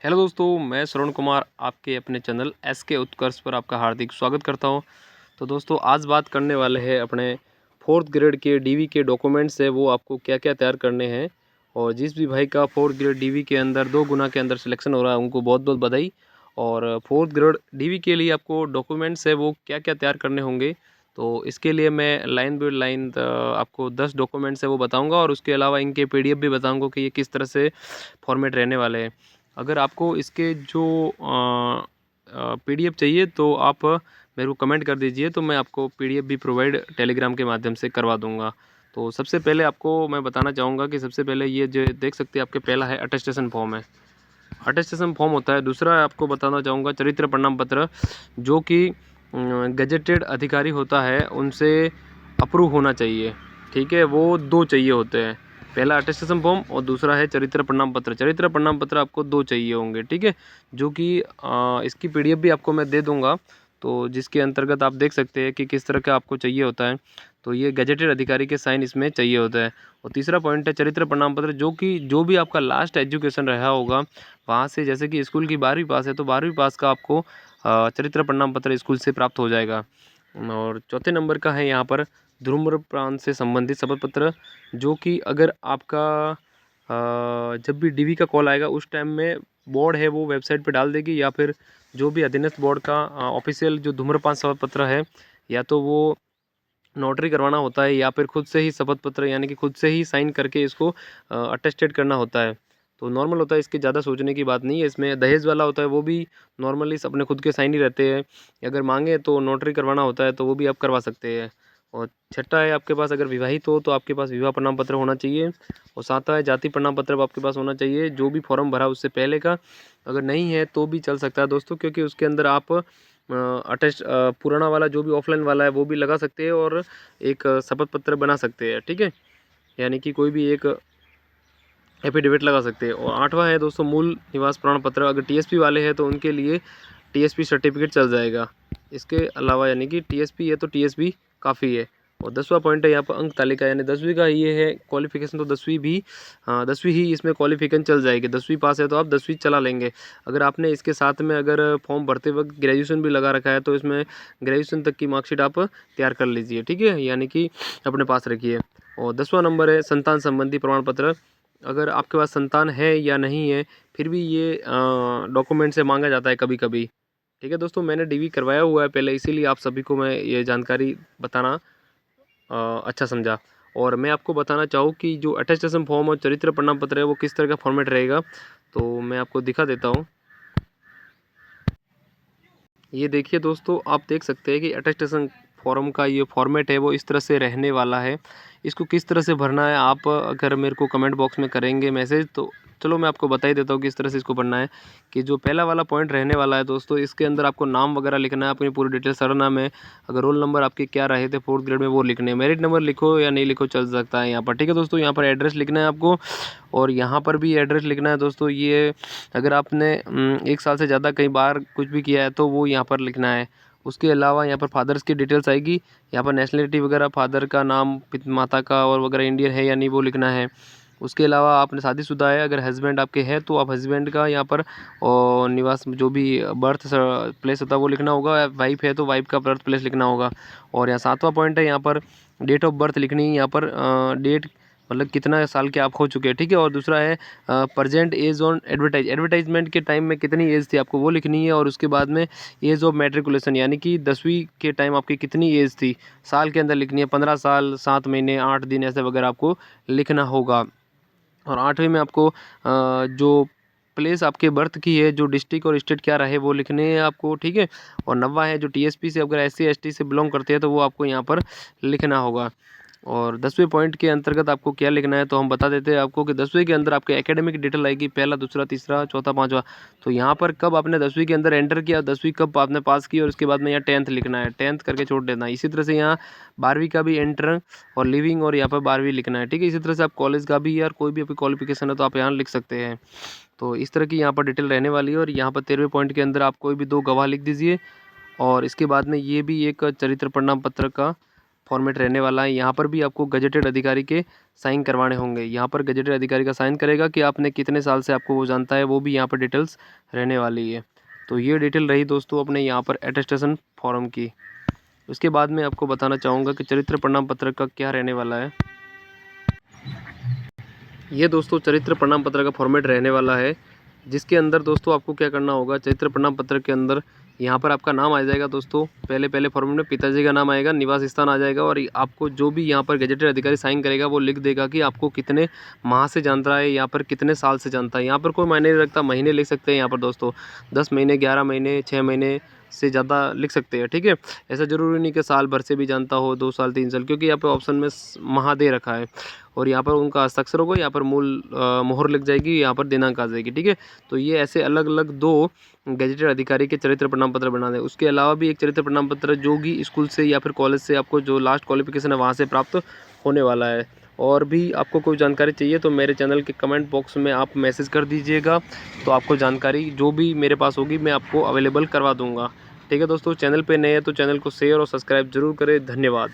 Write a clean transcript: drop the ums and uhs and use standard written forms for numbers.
Hello दोस्तों, मैं श्रवण कुमार आपके अपने चैनल एसके उत्कर्ष पर आपका हार्दिक स्वागत करता हूं। तो दोस्तों आज बात करने वाले हैं अपने फोर्थ ग्रेड के डीवी के डॉक्यूमेंट्स है वो आपको क्या क्या तैयार करने हैं। और जिस भी भाई का फोर्थ ग्रेड डीवी के अंदर 2 गुना के अंदर सिलेक्शन हो रहा है उनको बहुत बहुत बधाई। और फोर्थ ग्रेड डीवी के लिए आपको डॉक्यूमेंट्स है वो क्या क्या तैयार करने होंगे, तो इसके लिए मैं लाइन बाय लाइन आपको 10 डॉक्यूमेंट्स है वो बताऊँगा और उसके अलावा इनके PDF भी बताऊँगा कि ये किस तरह से फॉर्मेट रहने वाले हैं। अगर आपको इसके जो PDF चाहिए तो आप मेरे को कमेंट कर दीजिए, तो मैं आपको PDF भी प्रोवाइड टेलीग्राम के माध्यम से करवा दूंगा। तो सबसे पहले आपको मैं बताना चाहूँगा कि सबसे पहले ये जो देख सकते हैं आपके पहला है अटेस्टेशन फॉर्म है, अटेस्टेशन फॉर्म होता है। दूसरा आपको बताना चाहूँगा चरित्र प्रमाण पत्र, जो कि गजेटेड अधिकारी होता है उनसे अप्रूव होना चाहिए। ठीक है, वो 2 चाहिए होते हैं, पहला अटेस्टेशन फॉर्म और दूसरा है चरित्र प्रमाण पत्र। चरित्र प्रमाण पत्र आपको 2 चाहिए होंगे, ठीक है, जो कि इसकी PDF भी आपको मैं दे दूंगा, तो जिसके अंतर्गत आप देख सकते हैं कि किस तरह का आपको चाहिए होता है। तो ये गजेटेड अधिकारी के साइन इसमें चाहिए होता है। और तीसरा पॉइंट है चरित्र प्रमाण पत्र, जो कि जो भी आपका लास्ट एजुकेशन रहा होगा वहाँ से, जैसे कि स्कूल की 12वीं पास है तो 12वीं पास का आपको चरित्र प्रमाण पत्र स्कूल से प्राप्त हो जाएगा। और चौथे नंबर का है यहाँ पर धूम्रपान से संबंधित शपथ पत्र, जो कि अगर आपका जब भी डीवी का कॉल आएगा उस टाइम में बोर्ड है वो वेबसाइट पे डाल देगी, या फिर जो भी अधीनस्थ बोर्ड का ऑफिशियल जो धूम्रपान शपथ पत्र है, या तो वो नोटरी करवाना होता है या फिर खुद से ही शपथ पत्र यानी कि खुद से ही साइन करके इसको अटेस्टेड करना होता है। तो नॉर्मल होता है, इसके ज़्यादा सोचने की बात नहीं है। इसमें दहेज वाला होता है वो भी नॉर्मली अपने खुद के साइन ही रहते हैं, अगर मांगे तो नोटरी करवाना होता है तो वो भी आप करवा सकते हैं। और छठा है आपके पास अगर विवाहित हो तो आपके पास विवाह प्रमाण पत्र होना चाहिए। और सातवां है जाति प्रमाण पत्र आपके पास होना चाहिए, जो भी फॉर्म भरा उससे पहले का। अगर नहीं है तो भी चल सकता है दोस्तों, क्योंकि उसके अंदर आप अटेस्ट पुराना वाला जो भी ऑफलाइन वाला है वो भी लगा सकते हैं और एक शपथ पत्र बना सकते हैं, ठीक है, यानी कि कोई भी एक एफिडेविट लगा सकते हैं। और आठवां है दोस्तों मूल निवास प्रमाण पत्र, अगर टीएसपी वाले हैं तो उनके लिए टीएसपी सर्टिफिकेट चल जाएगा। इसके अलावा यानी कि टीएसपी है तो टीएसपी काफ़ी है। और 10वां पॉइंट है यहाँ पर अंक तालिका, यानी 10वीं का ये है क्वालिफिकेशन, तो 10वीं भी 10वीं ही इसमें क्वालिफिकेशन चल जाएगी। 10वीं पास है तो आप 10वीं चला लेंगे। अगर आपने इसके साथ में अगर फॉर्म भरते वक्त ग्रेजुएशन भी लगा रखा है तो इसमें ग्रेजुएशन तक की मार्कशीट आप तैयार कर लीजिए, ठीक है, यानी कि अपने पास रखिए। और 10वां नंबर है संतान संबंधी प्रमाण पत्र, अगर आपके पास संतान है या नहीं है फिर भी ये डॉक्यूमेंट से मांगा जाता है कभी कभी। ठीक है दोस्तों, मैंने डीवी करवाया हुआ है पहले, इसीलिए आप सभी को मैं ये जानकारी बताना अच्छा समझा। और मैं आपको बताना चाहूँ कि जो अटेस्टेशन फॉर्म और चरित्र प्रमाण पत्र है वो किस तरह का फॉर्मेट रहेगा, तो मैं आपको दिखा देता हूँ। ये देखिए दोस्तों, आप देख सकते हैं कि अटेस्टेशन फॉर्म का ये फॉर्मेट है वो इस तरह से रहने वाला है। इसको किस तरह से भरना है आप अगर मेरे को कमेंट बॉक्स में करेंगे मैसेज, तो चलो मैं आपको बता ही देता हूँ किस तरह से इसको भरना है। कि जो पहला वाला पॉइंट रहने वाला है दोस्तों, इसके अंदर आपको नाम वगैरह लिखना है, अपनी पूरी डिटेल, सरनाम है, अगर रोल नंबर आपके क्या रहे थे फोर्थ ग्रेड में वो लिखने हैं, मेरिट नंबर लिखो या नहीं लिखो चल सकता है यहाँ पर, ठीक है दोस्तों। यहाँ पर एड्रेस लिखना है आपको, और यहाँ पर भी एड्रेस लिखना है दोस्तों। ये अगर आपने 1 साल से ज़्यादा कई बार कुछ भी किया है तो वो यहाँ पर लिखना है। उसके अलावा यहाँ पर फादर्स की डिटेल्स आएगी, यहाँ पर नेशनलिटी वगैरह, फादर का नाम, माता का और वगैरह इंडियन है या नहीं वो लिखना है। उसके अलावा आपने शादीशुदा है, अगर हस्बैंड आपके हैं तो आप हस्बैंड का यहाँ पर और निवास जो भी बर्थ प्लेस होता है वो लिखना होगा। वाइफ है तो वाइफ का बर्थ प्लेस लिखना होगा। और यहाँ 7वां पॉइंट है, यहाँ पर डेट ऑफ बर्थ लिखनी है, यहाँ पर डेट मतलब कितना साल के आप हो चुके हैं, ठीक है। और दूसरा है प्रेजेंट एज ऑन एडवर्टाइजमेंट के टाइम में कितनी एज थी आपको वो लिखनी है। और उसके बाद में एज ऑफ मैट्रिकुलेशन, यानी कि 10वीं के टाइम आपकी कितनी एज थी साल के अंदर लिखनी है, 15 साल 7 महीने 8 दिन ऐसे वगैरह आपको लिखना होगा। और 8वीं में आपको जो प्लेस आपके बर्थ की है, जो डिस्ट्रिक्ट और स्टेट क्या रहे वो लिखने हैं आपको, ठीक है। और 9वां है जो टीएसपी से अगर SC ST से बिलोंग करते हैं तो वो आपको यहाँ पर लिखना होगा। और 10वें पॉइंट के अंतर्गत आपको क्या लिखना है तो हम बता देते हैं आपको कि 10वीं के अंदर आपके एकेडमिक डिटेल आएगी, पहला, दूसरा, तीसरा, चौथा, पाँचवा। तो यहाँ पर कब आपने 10वीं के अंदर एंटर किया, 10वीं कब आपने पास की, और उसके बाद में यहाँ 10th लिखना है, 10th करके छोड़ देना है। इसी तरह से यहाँ 12वीं का भी एंटर और लिविंग और यहाँ पर 12वीं लिखना है, ठीक है। इसी तरह से आप कॉलेज का भी यार कोई भी आपकी क्वालिफिकेशन है तो आप यहाँ लिख सकते हैं। तो इस तरह की यहाँ पर डिटेल रहने वाली है। और यहाँ पर 13वें पॉइंट के अंदर आप कोई भी 2 गवाह लिख दीजिए। और इसके बाद में ये भी एक चरित्र प्रमाण पत्र का फॉर्मेट रहने वाला है। यहाँ पर भी आपको गजेटेड अधिकारी के साइन करवाने होंगे। यहाँ पर गजेटेड अधिकारी का साइन करेगा कि आपने कितने साल से आपको वो जानता है, वो भी यहाँ पर डिटेल्स रहने वाली है। तो ये डिटेल रही दोस्तों अपने यहाँ पर अटेस्टेशन फॉर्म की। उसके बाद मैं आपको बताना चाहूँगा कि चरित्र प्रमाण पत्र का क्या रहने वाला है। ये दोस्तों चरित्र प्रमाण पत्र का फॉर्मेट रहने वाला है, जिसके अंदर दोस्तों आपको क्या करना होगा। चरित्र प्रमाण पत्र के अंदर यहाँ पर आपका नाम आ जाएगा दोस्तों, पहले फॉर्मेट में पिताजी का नाम आएगा, निवास स्थान आ जाएगा, और आपको जो भी यहाँ पर गजेटेड अधिकारी साइन करेगा वो लिख देगा कि आपको कितने माह से जानता है, यहाँ पर कितने साल से जानता है। यहाँ पर कोई मायने नहीं रखता, महीने लिख सकते हैं यहाँ पर दोस्तों, 10 महीने, 11 महीने, 6 महीने से ज़्यादा लिख सकते हैं, ठीक है। ऐसा ज़रूरी नहीं कि साल भर से भी जानता हो, 2 साल 3 साल, क्योंकि यहाँ पे ऑप्शन में माह दे रखा है, और यहाँ पर उनका हस्ताक्षर होगा, यहाँ पर मूल मोहर लग जाएगी, यहाँ पर दिनांक आ जाएगी, ठीक है। तो ये ऐसे अलग अलग 2 गजेटेड अधिकारी के चरित्र प्रमाण पत्र बना दें। उसके अलावा भी एक चरित्र प्रमाण पत्र जो कि स्कूल से या फिर कॉलेज से आपको जो लास्ट क्वालिफिकेशन है वहाँ से प्राप्त होने वाला है। और भी आपको कोई जानकारी चाहिए तो मेरे चैनल के कमेंट बॉक्स में आप मैसेज कर दीजिएगा, तो आपको जानकारी जो भी मेरे पास होगी मैं आपको अवेलेबल करवा दूँगा, ठीक है दोस्तों। चैनल पे नए हैं तो चैनल को शेयर और सब्सक्राइब जरूर करें। धन्यवाद।